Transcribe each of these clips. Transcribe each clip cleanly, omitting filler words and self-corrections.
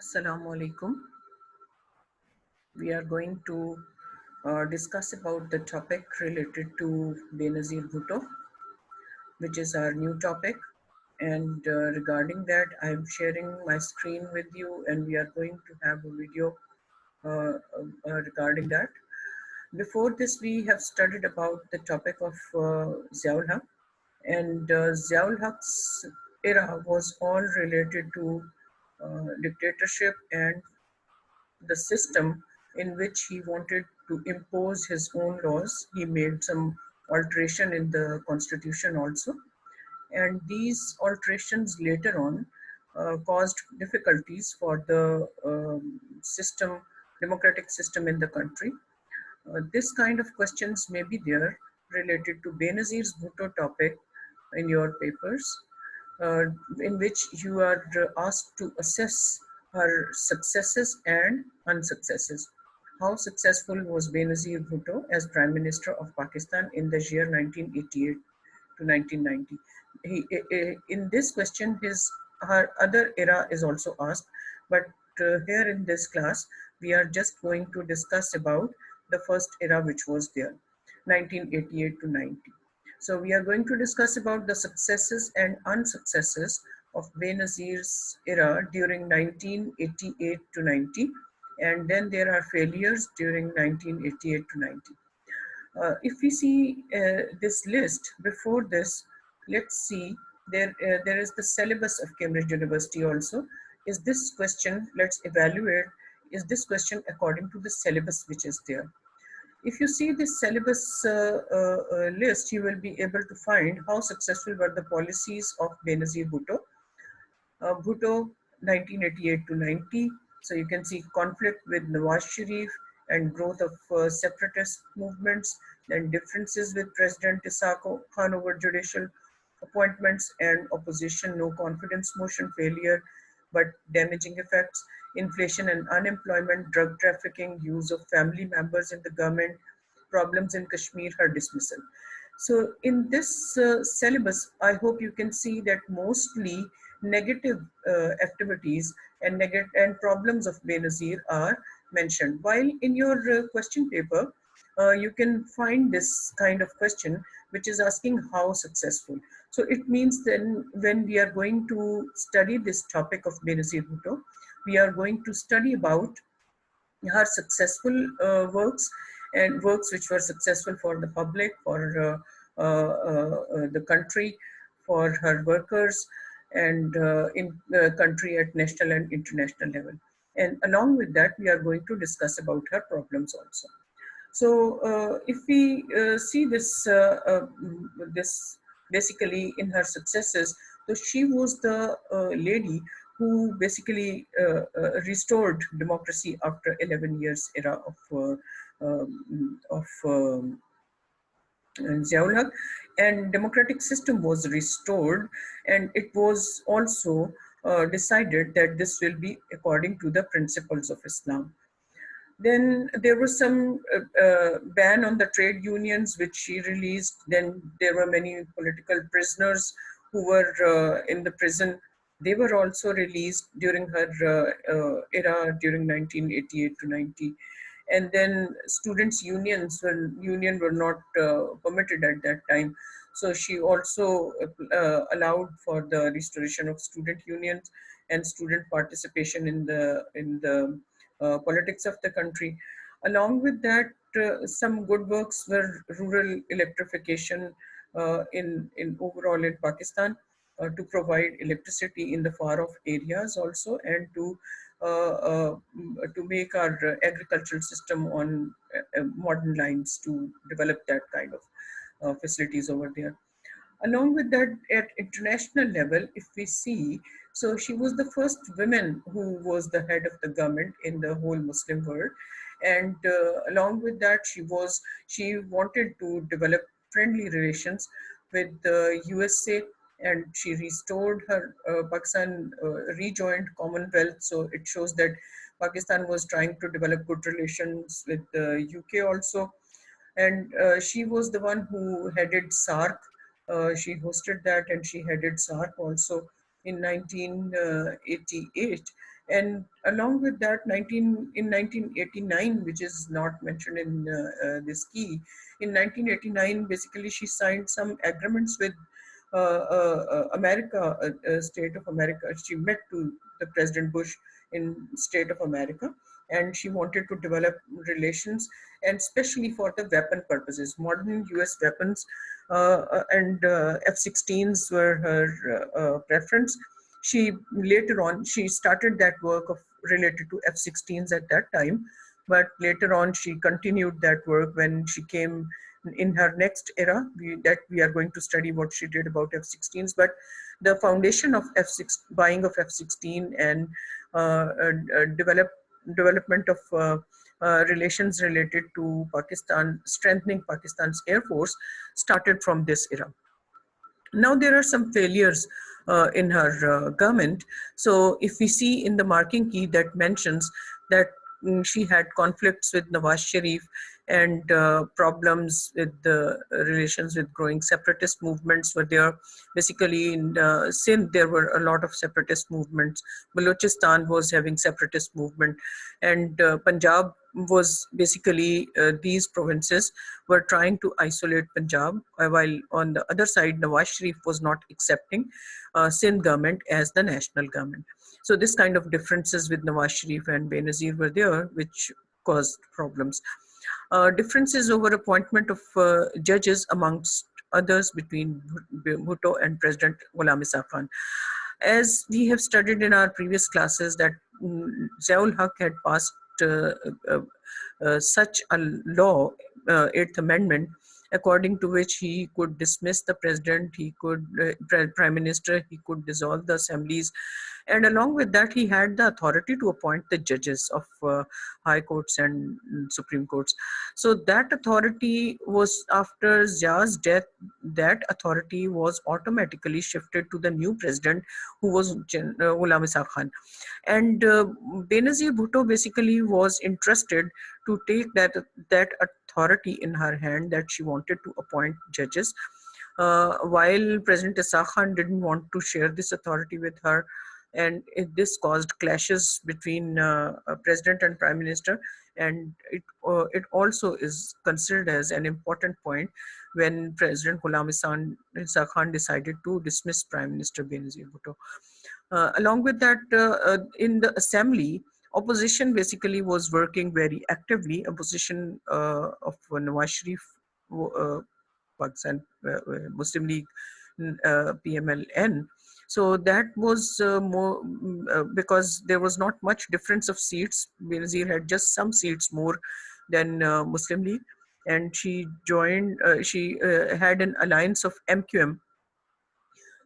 Assalamu alaikum. We are going to discuss about the topic related to Benazir Bhutto, which is our new topic. And regarding that, I am sharing my screen with you, and we are going to have a video regarding that. Before this, we have studied about the topic of Ziaul Haq, and Ziaul Haq's era was all related to dictatorship and the system in which he wanted to impose his own laws. He made some alteration in the constitution also, and these alterations later on caused difficulties for the system, democratic system in the country. This kind of questions may be there related to Benazir's Bhutto topic in your papers, uh, in which you are asked to assess her successes and unsuccesses. How successful was Benazir Bhutto as Prime Minister of Pakistan in the year 1988 to 1990? In this question, her other era is also asked, but here in this class, we are just going to discuss about the first era which was there, 1988 to 90. So we are going to discuss about the successes and unsuccesses of Benazir's era during 1988 to 90, and then there are failures during 1988 to 90. If we see this list before this, let's see there is the syllabus of Cambridge University also. Is this question, let's evaluate, is this question according to the syllabus which is there? If you see this syllabus list, you will be able to find how successful were the policies of Benazir Bhutto. Bhutto 1988 to 90. So you can see conflict with Nawaz Sharif and growth of separatist movements, then differences with President Ishaq Khan over judicial appointments and opposition, no confidence motion failure, but damaging effects, inflation and unemployment, drug trafficking, use of family members in the government, problems in Kashmir, her dismissal. So in this syllabus, I hope you can see that mostly negative activities and negative and problems of Benazir are mentioned. While in your question paper, you can find this kind of question, which is asking how successful. So it means then when we are going to study this topic of Benazir Bhutto, we are going to study about her successful works and works which were successful for the public, for the country, for her workers, and in the country at national and international level. And along with that, we are going to discuss about her problems also. So if we see this basically in her successes, so she was the lady who basically restored democracy after 11 years era of Ziaul Haq, and democratic system was restored, and it was also decided that this will be according to the principles of Islam. Then there was some ban on the trade unions, which she released. Then there were many political prisoners who were in the prison. They were also released during her era during 1988 to 90. And then students' union were not permitted at that time. So she also allowed for the restoration of student unions and student participation in the politics of the country. Along with that, some good works were rural electrification in overall in Pakistan, to provide electricity in the far off areas also, and to make our agricultural system on modern lines, to develop that kind of facilities over there. Along with that, at international level, if we see, so she was the first woman who was the head of the government in the whole Muslim world. And along with that, she wanted to develop friendly relations with the USA, and she restored her Pakistan rejoined Commonwealth. So it shows that Pakistan was trying to develop good relations with the UK also. And she was the one who headed SARC. She hosted that, and she headed SARC also in 1988. And along with that, 1989, which is not mentioned in this key, in 1989, basically she signed some agreements with America, state of America. She met to the President Bush in state of America, and she wanted to develop relations, and especially for the weapon purposes, modern US weapons, and F-16s were her preference. She later on she started that work of related to F-16s at that time, but later on she continued that work when she came in her next era. That we are going to study what she did about F-16s, but the foundation of F-6 buying of F-16 and development of relations related to Pakistan, strengthening Pakistan's air force, started from this era. Now there are some failures in her government. So if we see in the marking key that mentions that she had conflicts with Nawaz Sharif and problems with the relations with growing separatist movements were there. Basically in Sindh there were a lot of separatist movements. Balochistan was having separatist movement, and Punjab was basically these provinces were trying to isolate Punjab, while on the other side, Nawaz Sharif was not accepting Sindh government as the national government. So this kind of differences with Nawaz Sharif and Benazir were there, which caused problems. Differences over appointment of judges amongst others between Bhutto and President Ghulam Isa Khan. As we have studied in our previous classes that Ziaul Haq had passed such a law, Eighth Amendment, according to which he could dismiss the president, he could prime minister, he could dissolve the assemblies, and along with that, he had the authority to appoint the judges of high courts and supreme courts. So that authority was, after Zia's death, that authority was automatically shifted to the new president, who was Ghulam Isa Khan. And Benazir Bhutto basically was interested to take that authority in her hand, that she wanted to appoint judges, while President Isa Khan didn't want to share this authority with her. And this caused clashes between president and prime minister, and it also is considered as an important point when President Ghulam Isa Khan decided to dismiss Prime Minister Benazir Bhutto. Along with that, in the assembly, opposition basically was working very actively. Opposition of Nawaz Sharif, Pakistan Muslim League, PMLN. So that was more because there was not much difference of seats. Benazir had just some seats more than Muslim League, and she joined. She had an alliance of MQM.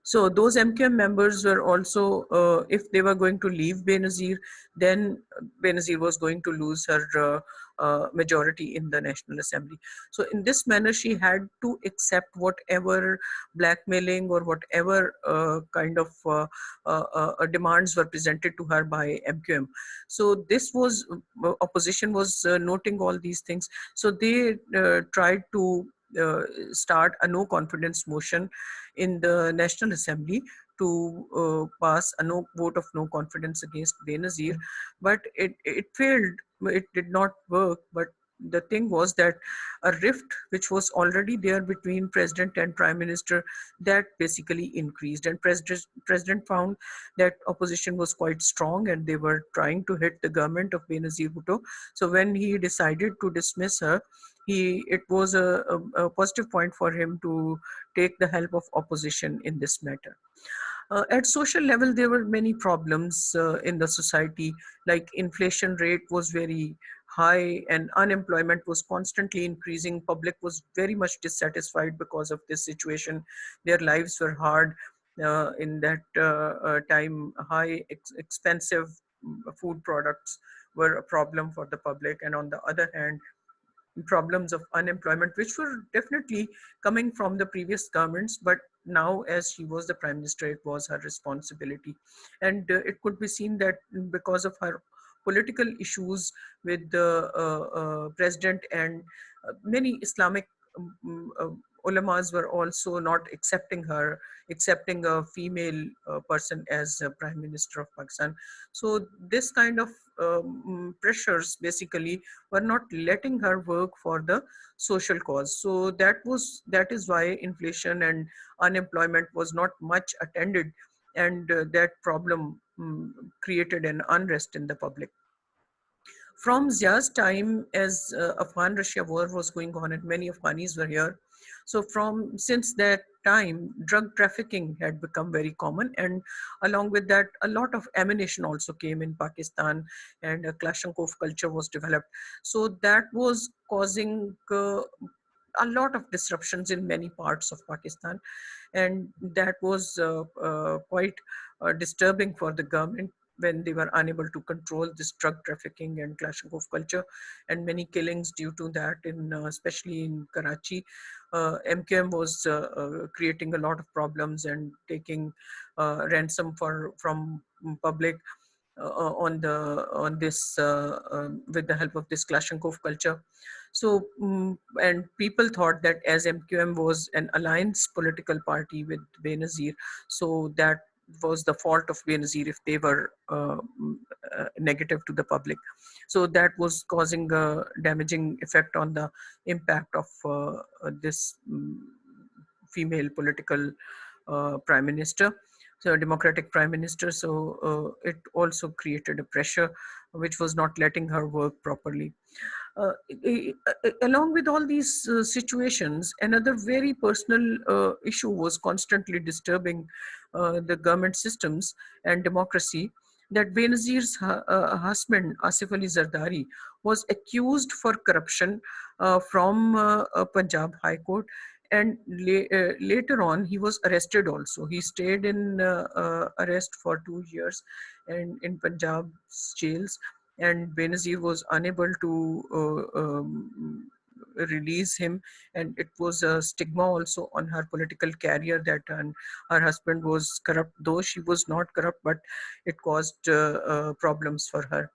So those MQM members were also, if they were going to leave Benazir, then Benazir was going to lose her majority in the National Assembly. So in this manner, she had to accept whatever blackmailing or whatever kind of demands were presented to her by MQM. So this was, opposition was noting all these things. So they tried to start a no confidence motion in the National Assembly to pass a vote of no confidence against Benazir, but it failed. It did not work. But the thing was that a rift which was already there between president and prime minister, that basically increased, and president found that opposition was quite strong and they were trying to hit the government of Benazir Bhutto. So when he decided to dismiss her, it was a positive point for him to take the help of opposition in this matter. At social level, there were many problems in the society, like inflation rate was very high and unemployment was constantly increasing. Public was very much dissatisfied because of this situation. Their lives were hard in that time. High expensive food products were a problem for the public, and on the other hand, problems of unemployment, which were definitely coming from the previous governments, but now as she was the prime minister, it was her responsibility. And it could be seen that because of her political issues with the president and many Islamic ulamas were also not accepting a female person as Prime Minister of Pakistan. So this kind of pressures basically were not letting her work for the social cause. So that is why inflation and unemployment was not much attended, and that problem created an unrest in the public. From Zia's time, as Afghan-Russia war was going on and many Afghanis were here, so since that time, drug trafficking had become very common, and along with that, a lot of ammunition also came in Pakistan, and a Kalashnikov culture was developed. So that was causing a lot of disruptions in many parts of Pakistan, and that was quite disturbing for the government when they were unable to control this drug trafficking and Kalashnikov culture, and many killings due to that, in especially in Karachi. MQM was creating a lot of problems and taking ransom from public on this with the help of this Kalashnikov culture. So and people thought that as MQM was an alliance political party with Benazir, so that was the fault of Benazir if they were negative to the public. So that was causing a damaging effect on the impact of this female political prime minister, so democratic prime minister. So it also created a pressure which was not letting her work properly. Along with all these situations, another very personal issue was constantly disturbing the government systems and democracy. That Benazir's husband, Asif Ali Zardari, was accused for corruption from Punjab High Court. And later on, he was arrested also. He stayed in arrest for 2 years and in Punjab jails, and Benazir was unable to release him, and it was a stigma also on her political career that her husband was corrupt, though she was not corrupt, but it caused problems for her.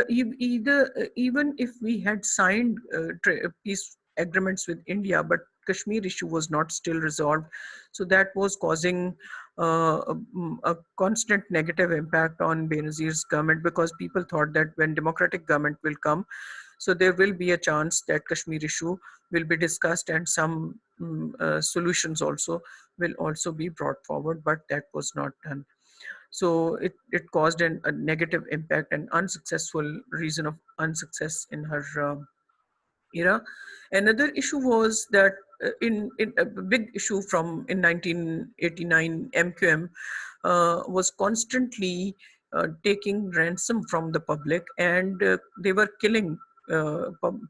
Even if we had signed peace agreements with India, but Kashmir issue was not still resolved, so that was causing a constant negative impact on Benazir's government, because people thought that when democratic government will come, so there will be a chance that Kashmir issue will be discussed and some solutions also will also be brought forward, but that was not done. So it caused a negative impact and unsuccessful reason of unsuccess in her era. Another issue was that in a big issue from in 1989, MQM was constantly taking ransom from the public, and they were killing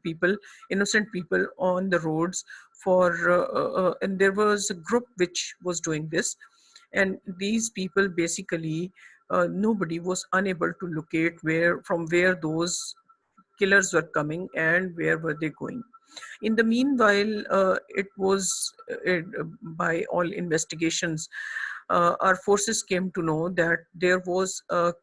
people, innocent people on the roads for, and there was a group which was doing this, and these people basically nobody was unable to locate where those killers were coming and where were they going. In the meanwhile, it was by all investigations, our forces came to know that there was a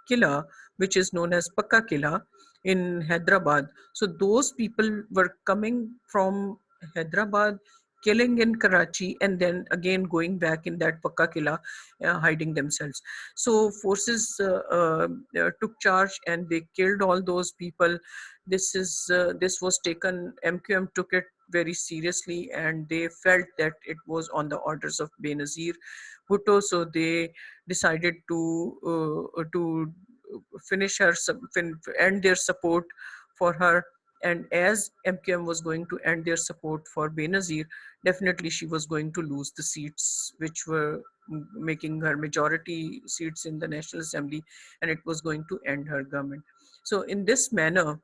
killer which is known as Pakka Killa in Hyderabad. So those people were coming from Hyderabad, killing in Karachi, and then again going back in that Pakka Killa, hiding themselves. So forces took charge and they killed all those people. This was taken. MQM took it very seriously, and they felt that it was on the orders of Benazir Bhutto. So they decided to finish her, end their support for her. And as MQM was going to end their support for Benazir, definitely she was going to lose the seats which were making her majority seats in the National Assembly, and it was going to end her government. So in this manner,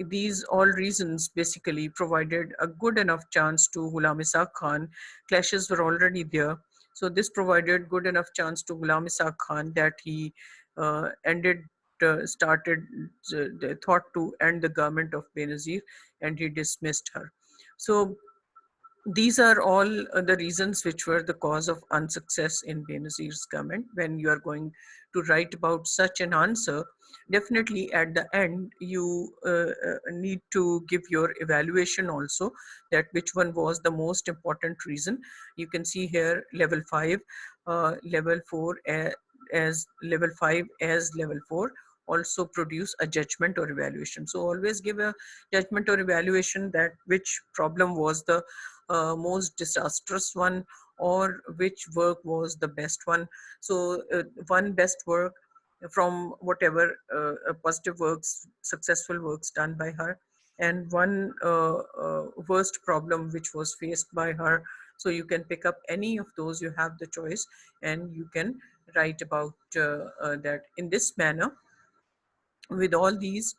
these all reasons basically provided a good enough chance to Ghulam Ishaq Khan. Clashes were already there, so this provided good enough chance to Ghulam Ishaq Khan that he started the thought to end the government of Benazir, and he dismissed her. So these are all the reasons which were the cause of unsuccess in Benazir's government. When you are going to write about such an answer, definitely at the end you need to give your evaluation also, that which one was the most important reason. You can see here level 5, level 4 as level 5 as level 4 also produce a judgment or evaluation. So always give a judgment or evaluation, that which problem was the most disastrous one, or which work was the best one. So one best work from whatever positive works, successful works done by her, and one worst problem which was faced by her. So you can pick up any of those, you have the choice, and you can write about that in this manner. With all these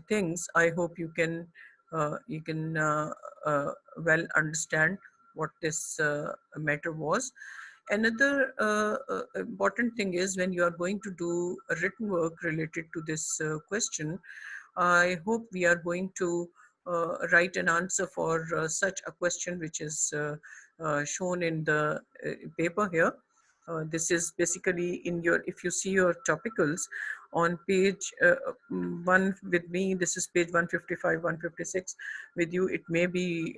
things, I hope you can well understand what this matter was. Another important thing is, when you are going to do a written work related to this question, I hope we are going to write an answer for such a question which is shown in the paper here. This is basically in your, if you see your topicals on page 1 with me, this is page 155, 156. With you, it may be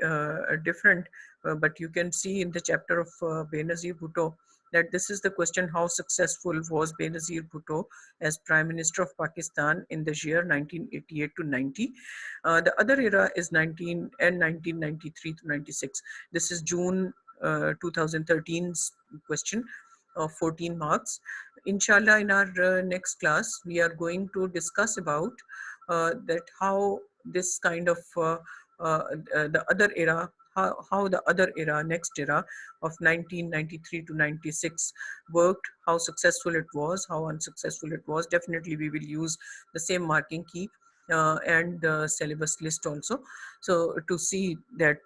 different, but you can see in the chapter of Benazir Bhutto that this is the question: how successful was Benazir Bhutto as Prime Minister of Pakistan in the year 1988 to 90? The other era is 1993 to 96. This is June 2013's question of 14 marks. Inshallah, in our next class, we are going to discuss about that how this kind of the other era, how the other era, next era of 1993 to 96 worked, how successful it was, how unsuccessful it was. Definitely, we will use the same marking key and the syllabus list also. So to see that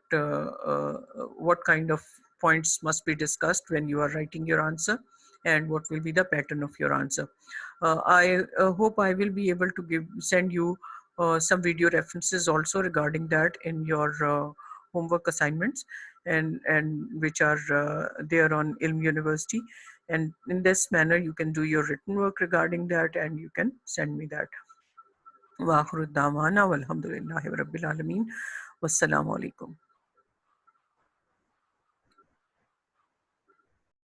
what kind of points must be discussed when you are writing your answer, and what will be the pattern of your answer. I hope I will be able to send you some video references also regarding that in your homework assignments, and which are there on Ilm University. And in this manner, you can do your written work regarding that, and you can send me that. Wa akhiru da'wana walhamdulillahi rabbil alameen. Wassalamu alaikum.